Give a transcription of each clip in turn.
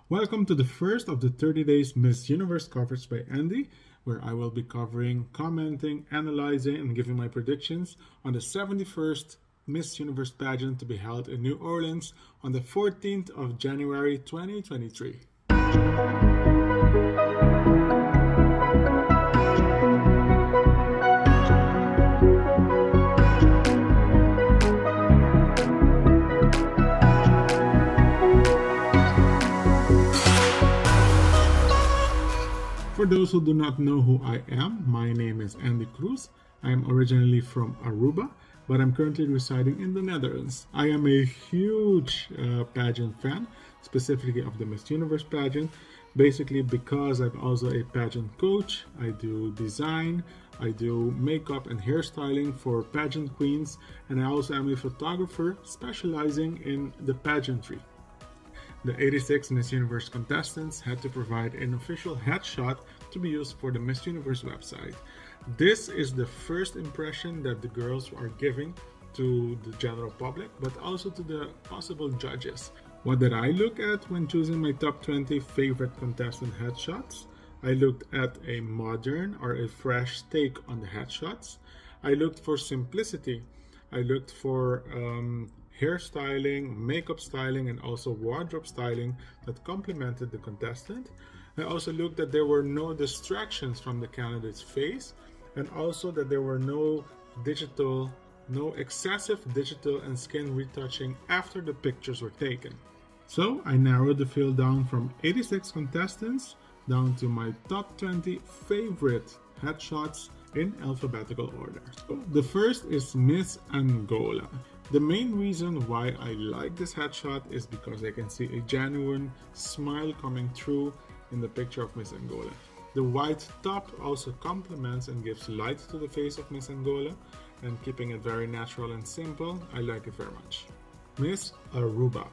Welcome to the first of the 30 Days Miss Universe coverage by Endy, where I will be covering, commenting, analyzing, and giving my predictions on the 71st Miss Universe pageant to be held in New Orleans on the 14th of January 2023. For those who do not know who I am, my name is Endy Cruz. I am originally from Aruba, but I'm currently residing in the Netherlands. I am a huge pageant fan, specifically of the Miss Universe pageant, basically because I'm also a pageant coach. I do design, I do makeup and hairstyling for pageant queens, and I also am a photographer specializing in the pageantry. The 86 Miss Universe contestants had to provide an official headshot to be used for the Miss Universe website. This is the first impression that the girls are giving to the general public, but also to the possible judges. What did I look at when choosing my top 20 favorite contestant headshots? I looked at a modern or a fresh take on the headshots. I looked for simplicity. I looked for hairstyling, makeup styling, and also wardrobe styling that complemented the contestant. I also looked that there were no distractions from the candidate's face, and also that there were no excessive digital and skin retouching after the pictures were taken. So I narrowed the field down from 86 contestants down to my top 20 favorite headshots in alphabetical order. So the first is Miss Angola. The main reason why I like this headshot is because I can see a genuine smile coming through in the picture of Miss Angola. The white top also complements and gives light to the face of Miss Angola, and keeping it very natural and simple, I like it very much. Miss Aruba.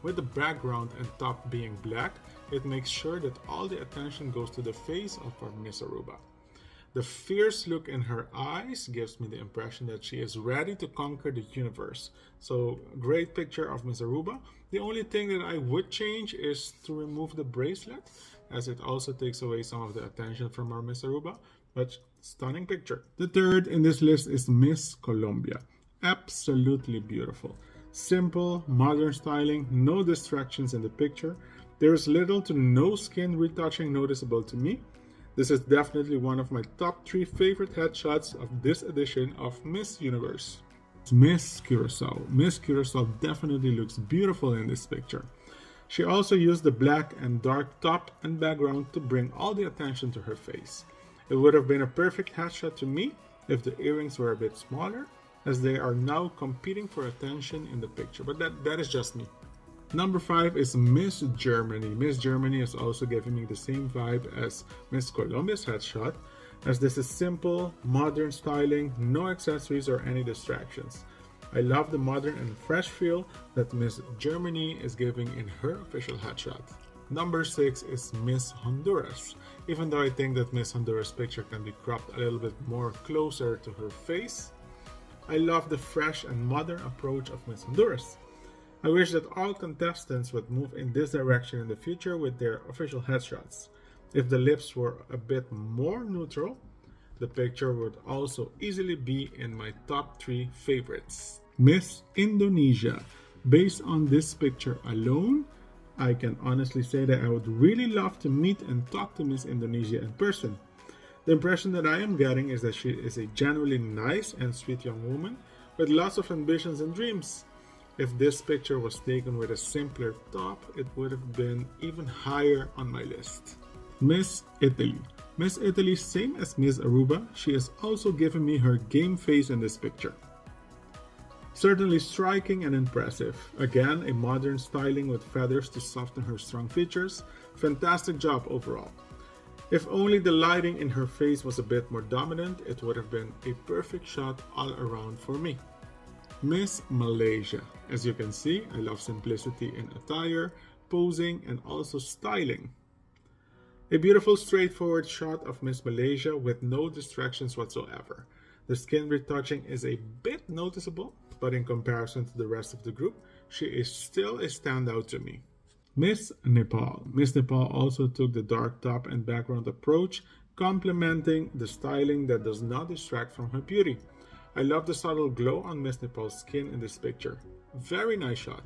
With the background and top being black, it makes sure that all the attention goes to the face of our Miss Aruba. The fierce look in her eyes gives me the impression that she is ready to conquer the universe. So, great picture of Miss Aruba. The only thing that I would change is to remove the bracelet, as it also takes away some of the attention from our Miss Aruba. But stunning picture. The third in this list is Miss Colombia. Absolutely beautiful. Simple, modern styling, no distractions in the picture. There is little to no skin retouching noticeable to me. This is definitely one of my top 3 favorite headshots of this edition of Miss Universe. Miss Curacao. Miss Curacao definitely looks beautiful in this picture. She also used the black and dark top and background to bring all the attention to her face. It would have been a perfect headshot to me if the earrings were a bit smaller, as they are now competing for attention in the picture, but that is just me. Number 5 is Miss Germany. Miss Germany is also giving me the same vibe as Miss Colombia's headshot, as this is simple, modern styling, no accessories or any distractions. I love the modern and fresh feel that Miss Germany is giving in her official headshot. Number 6 is Miss Honduras. Even though I think that Miss Honduras' picture can be cropped a little bit more closer to her face, I love the fresh and modern approach of Miss Honduras. I wish that all contestants would move in this direction in the future with their official headshots. If the lips were a bit more neutral, the picture would also easily be in my top 3 favorites. Miss Indonesia. Based on this picture alone, I can honestly say that I would really love to meet and talk to Miss Indonesia in person. The impression that I am getting is that she is a genuinely nice and sweet young woman with lots of ambitions and dreams. If this picture was taken with a simpler top, it would have been even higher on my list. Miss Italy. Miss Italy, same as Miss Aruba, she is also giving me her game face in this picture. Certainly striking and impressive. Again, a modern styling with feathers to soften her strong features. Fantastic job overall. If only the lighting in her face was a bit more dominant, it would have been a perfect shot all around for me. Miss Malaysia. As you can see, I love simplicity in attire, posing, and also styling. A beautiful straightforward shot of Miss Malaysia with no distractions whatsoever. The skin retouching is a bit noticeable, but in comparison to the rest of the group, she is still a standout to me. Miss Nepal. Miss Nepal also took the dark top and background approach, complementing the styling that does not distract from her beauty. I love the subtle glow on Miss Nepal's skin in this picture. Very nice shot.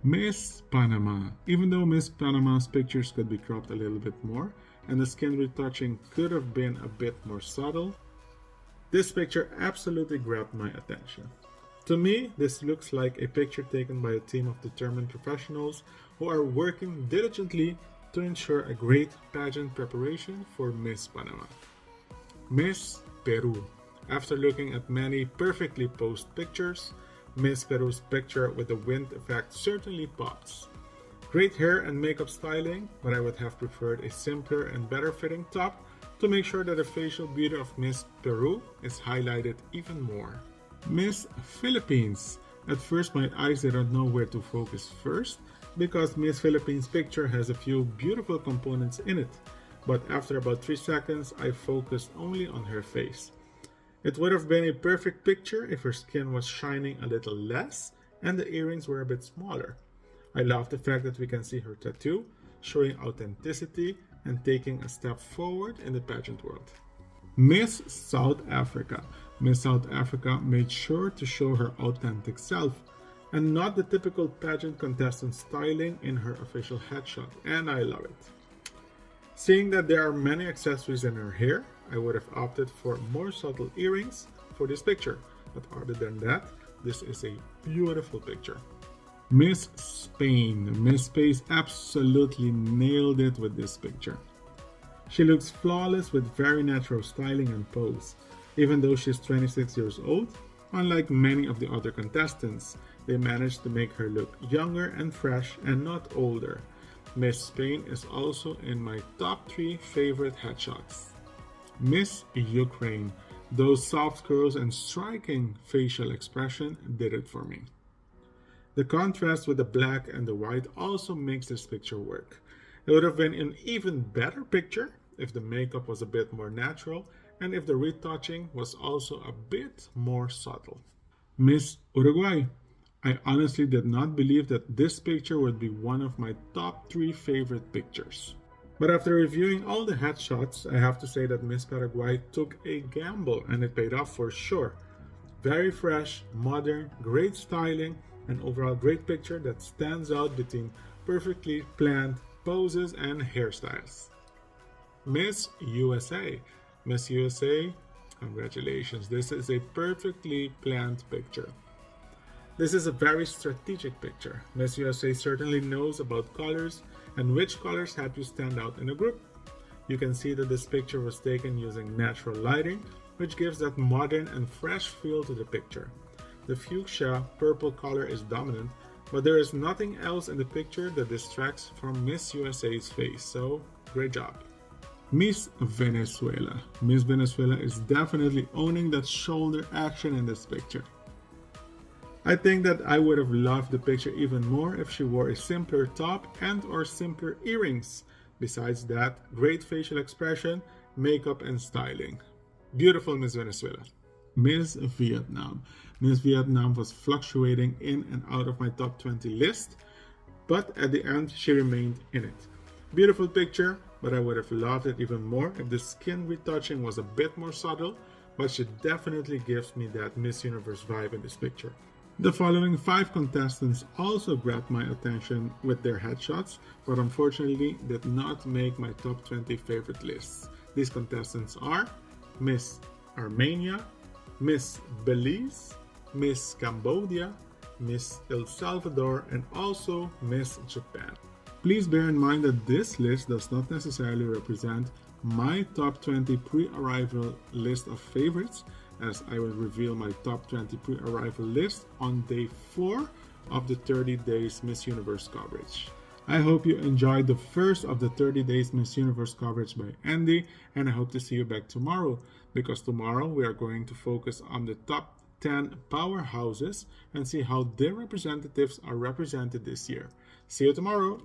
Miss Panama. Even though Miss Panama's pictures could be cropped a little bit more and the skin retouching could have been a bit more subtle, this picture absolutely grabbed my attention. To me, this looks like a picture taken by a team of determined professionals who are working diligently to ensure a great pageant preparation for Miss Panama. Miss Peru. After looking at many perfectly posed pictures, Miss Peru's picture with the wind effect certainly pops. Great hair and makeup styling, but I would have preferred a simpler and better fitting top to make sure that the facial beauty of Miss Peru is highlighted even more. Miss Philippines. At first my eyes didn't know where to focus first because Miss Philippines' picture has a few beautiful components in it, but after about 3 seconds I focused only on her face. It would have been a perfect picture if her skin was shining a little less and the earrings were a bit smaller. I love the fact that we can see her tattoo, showing authenticity and taking a step forward in the pageant world. Miss South Africa. Miss South Africa made sure to show her authentic self and not the typical pageant contestant styling in her official headshot, and I love it. Seeing that there are many accessories in her hair, I would have opted for more subtle earrings for this picture, but other than that, this is a beautiful picture. Miss Spain. Miss Spain absolutely nailed it with this picture. She looks flawless with very natural styling and pose. Even though she's 26 years old, unlike many of the other contestants, they managed to make her look younger and fresh and not older. Miss Spain is also in my top 3 favorite headshots. Miss Ukraine. Those soft curls and striking facial expression did it for me. The contrast with the black and the white also makes this picture work. It would have been an even better picture if the makeup was a bit more natural and if the retouching was also a bit more subtle. Miss Uruguay. I honestly did not believe that this picture would be one of my top 3 favorite pictures. But after reviewing all the headshots, I have to say that Miss Paraguay took a gamble and it paid off for sure. Very fresh, modern, great styling, and overall great picture that stands out between perfectly planned poses and hairstyles. Miss USA. Miss USA, congratulations. This is a perfectly planned picture. This is a very strategic picture. Miss USA certainly knows about colors and which colors have to stand out in a group. You can see that this picture was taken using natural lighting, which gives that modern and fresh feel to the picture. The fuchsia purple color is dominant, but there is nothing else in the picture that distracts from Miss USA's face, so great job. Miss Venezuela. Miss Venezuela is definitely owning that shoulder action in this picture. I think that I would have loved the picture even more if she wore a simpler top and or simpler earrings. Besides that, great facial expression, makeup and styling. Beautiful Miss Venezuela. Miss Vietnam. Miss Vietnam was fluctuating in and out of my top 20 list, but at the end she remained in it. Beautiful picture, but I would have loved it even more if the skin retouching was a bit more subtle, but she definitely gives me that Miss Universe vibe in this picture. The following 5 contestants also grabbed my attention with their headshots, but unfortunately did not make my top 20 favorite lists. These contestants are Miss Armenia, Miss Belize, Miss Cambodia, Miss El Salvador, and also Miss Japan. Please bear in mind that this list does not necessarily represent my top 20 pre-arrival list of favorites, as I will reveal my top 20 pre-arrival list on day 4 of the 30 days Miss Universe coverage. I hope you enjoyed the first of the 30 days Miss Universe coverage by Endy, and I hope to see you back tomorrow, because tomorrow we are going to focus on the top 10 powerhouses and see how their representatives are represented this year. See you tomorrow!